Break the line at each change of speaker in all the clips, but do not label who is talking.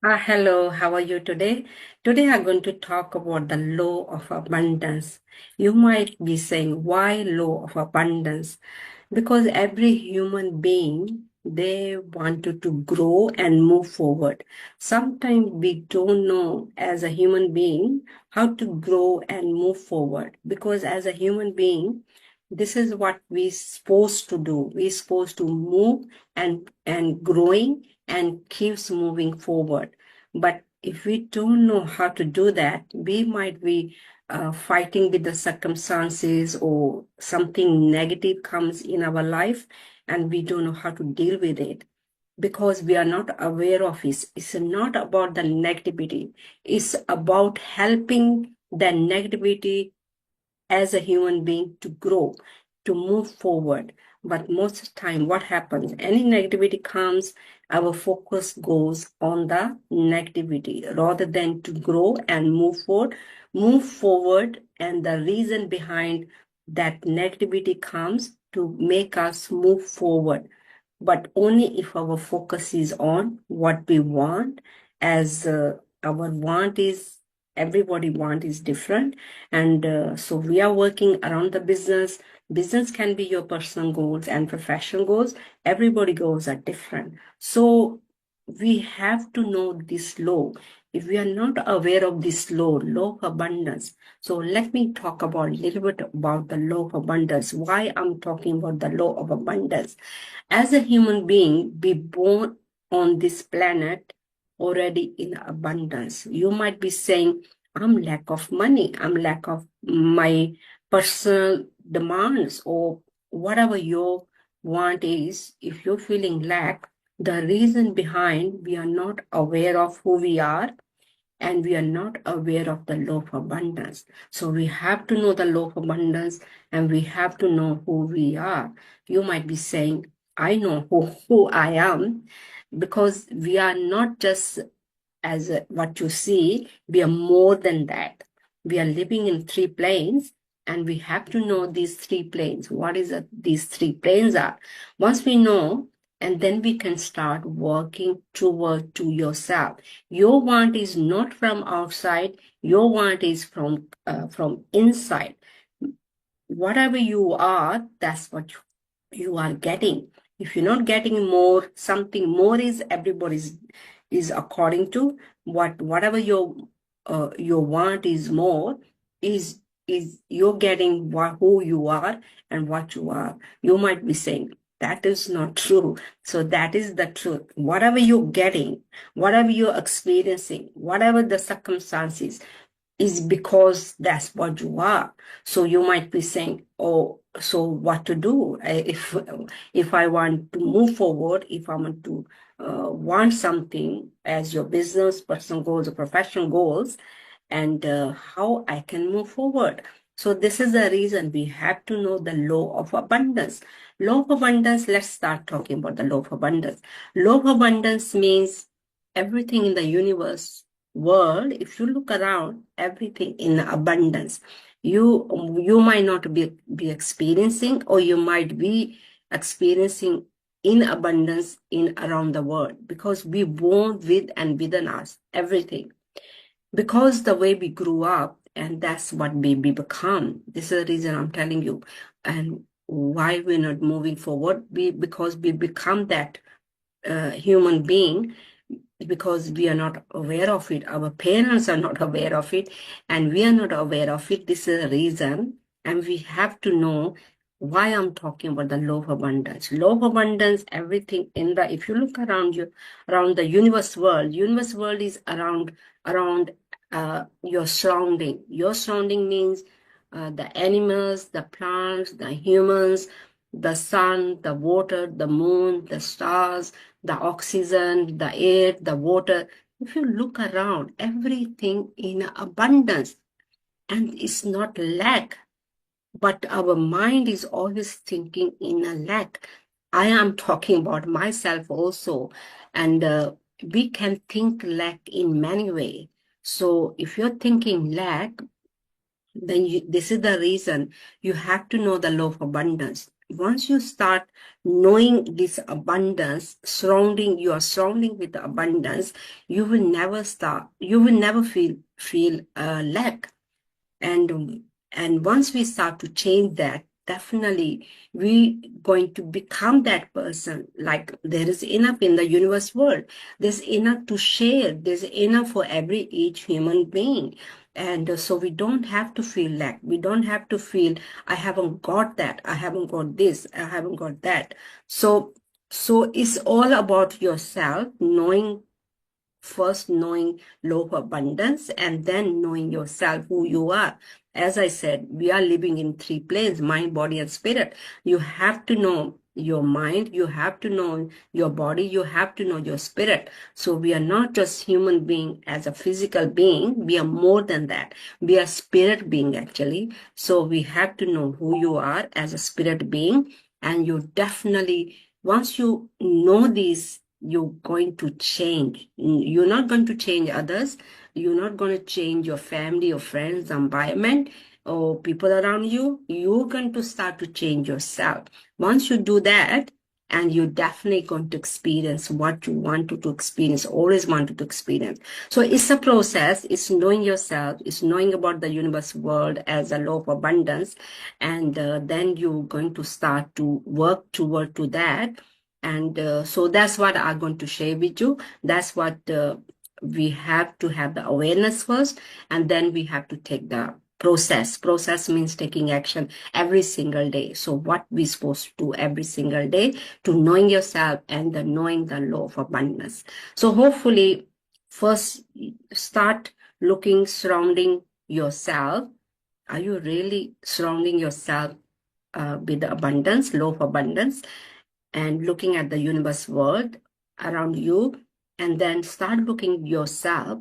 Hello, how are you today? Today I'm going to talk about the law of abundance. You might be saying, why law of abundance? Because every human being, they wanted to grow and move forward. Sometimes we don't know as a human being how to grow and move forward. Because as a human being, this is what we're supposed to do. We're supposed to move and growing and keeps moving forward. But if we don't know how to do that, we might be fighting with the circumstances or something negative comes in our life and we don't know how to deal with it because we are not aware of it. It's not about the negativity. It's about helping the negativity as a human being to grow, to move forward. But most of the time, what happens? Any negativity comes, our focus goes on the negativity rather than to grow and move forward. Move forward, and the reason behind that negativity comes to make us move forward, but only if our focus is on what we want, as our want is everybody want is different, and so we are working around the business can be your personal goals and professional goals. Everybody goals are different, so we have to know this law. If we are not aware of this law of abundance, so let me talk about a little bit about the law of abundance, why I'm talking about the law of abundance. As a human being, be born on this planet already in abundance. You might be saying, I'm lack of money, I'm lack of my personal demands, or whatever your want is. If you're feeling lack, the reason behind we are not aware of who we are and we are not aware of the law of abundance. So we have to know the law of abundance and we have to know who we are. You might be saying, I know who I am, because we are not just as what you see, we are more than that. We are living in three planes, and we have to know these three planes. What is it these three planes are? Once we know, and then we can start working toward to yourself. Your want is not from outside. Your want is from inside. Whatever you are, that's what you are getting. If you're not getting more, something more is everybody's is according to whatever your want is more is you're getting who you are and what you are. You might be saying that is not true. So that is the truth. Whatever you're getting, whatever you're experiencing, whatever the circumstances, is because that's what you are. So you might be saying, oh, so what to do? If I want to move forward, if I want to want something as your business, personal goals, or professional goals, and how I can move forward. So this is the reason we have to know the law of abundance. Law of abundance, let's start talking about the law of abundance. Law of abundance means everything in the universe world, if you look around, everything in abundance. You might not be experiencing, or you might be experiencing in abundance in around the world, because we born with and within us everything, because the way we grew up, and that's what we become. This is the reason I'm telling you, and why we're not moving forward. Because we become that human being, because we are not aware of it. Our parents are not aware of it, and we are not aware of it. This is the reason, and we have to know why I'm talking about the law of abundance. Law of abundance, everything in the, if you look around you, around the universe world is around your surrounding. Your surrounding means the animals, the plants, the humans, the sun, the water, the moon, the stars, the oxygen, the air, the water. If you look around, everything in abundance, and it's not lack, but our mind is always thinking in a lack. I am talking about myself also, and we can think lack in many ways. So if you're thinking lack, then this is the reason you have to know the law of abundance. once you start knowing this abundance, you are surrounding with the abundance, you will never feel lack. And once we start to change that, definitely we going to become that person. Like, there is enough in the universe world, there's enough to share, there's enough for each human being. And so we don't have to feel lack, we don't have to feel I haven't got that, I haven't got this, I haven't got that. So it's all about yourself, knowing law of abundance, and then knowing yourself, who you are. As I said, we are living in three planes: mind, body, and spirit. You have to know your mind, you have to know your body, you have to know your spirit. So we are not just human being as a physical being, we are more than that. We are spirit being, actually. So we have to know who you are as a spirit being. And you definitely, once you know these, you're going to change. You're not going to change others. You're not going to change your family or friends, environment, or people around you. You're going to start to change yourself. Once you do that, and you're definitely going to experience what you wanted to experience, always wanted to experience. So it's a process. It's knowing yourself. It's knowing about the universe world as a law of abundance. And then you're going to start to work toward to that. And so that's what I'm going to share with you. That's what we have to have the awareness first, and then we have to take the process. Process means taking action every single day. So what we supposed to do every single day to knowing yourself and then knowing the law of abundance. So hopefully, first start looking, surrounding yourself. Are you really surrounding yourself with the abundance, law of abundance? And looking at the universe world around you, and then start looking yourself,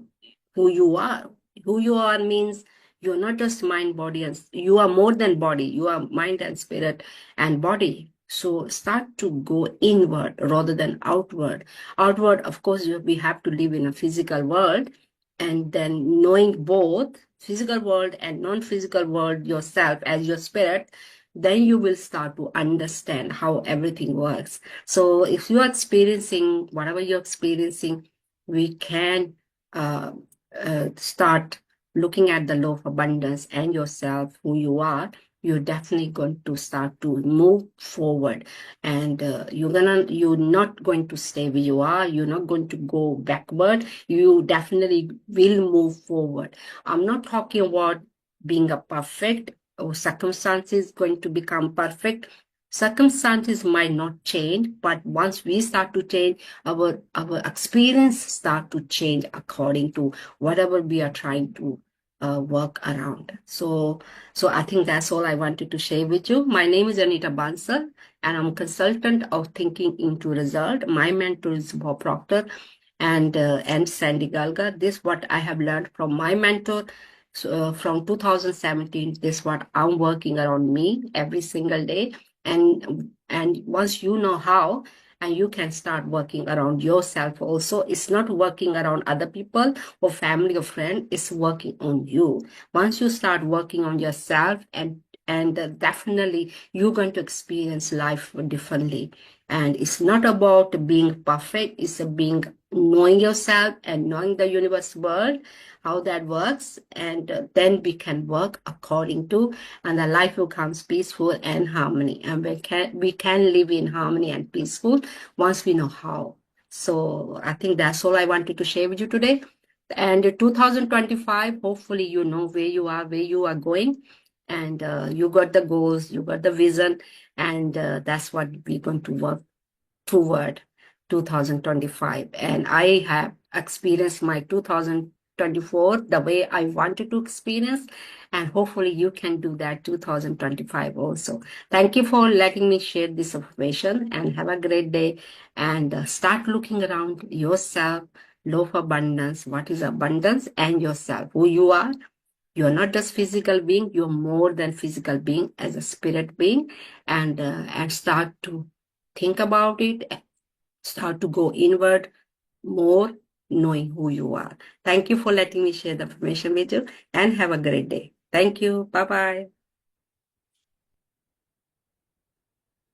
who you are. Who you are means you're not just mind, body, and you are more than body. You are mind and spirit and body. So start to go inward rather than outward. Outward, of course, we have to live in a physical world, and then knowing both physical world and non-physical world yourself as your spirit, then you will start to understand how everything works. So if you are experiencing whatever you're experiencing, we can start looking at the law of abundance and yourself, who you are. You're definitely going to start to move forward, and you're not going to stay where you are. You're not going to go backward. You definitely will move forward. I'm not talking about being a perfect or circumstances going to become perfect. Circumstances might not change, but once we start to change, our experience start to change according to whatever we are trying to work around. So I think that's all I wanted to share with you. My name is Anita Bansal, and I'm a consultant of Thinking into Result. My mentor is Bob Proctor and Sandy Galga. This what I have learned from my mentor. So from 2017, this is what I'm working around me every single day. And once you know how, and you can start working around yourself also. It's not working around other people or family or friend, it's working on you. Once you start working on yourself, and definitely you're going to experience life differently. And it's not about being perfect, it's a being knowing yourself and knowing the universe world, how that works, and then we can work according to, and the life becomes peaceful and harmony, and we can live in harmony and peaceful once we know how. So I think that's all I wanted to share with you today. And 2025, hopefully you know where you are going, and you got the goals, you got the vision, and that's what we're going to work toward 2025. And I have experienced my 2024 the way I wanted to experience, and hopefully you can do that 2025 also. Thank you for letting me share this information, and have a great day. And start looking around yourself, law of abundance, what is abundance, and yourself, who you are. You're not just physical being, you're more than physical being as a spirit being. And start to think about it, start to go inward more, knowing who you are. Thank you for letting me share the information with you, and have a great day. Thank you. Bye-bye.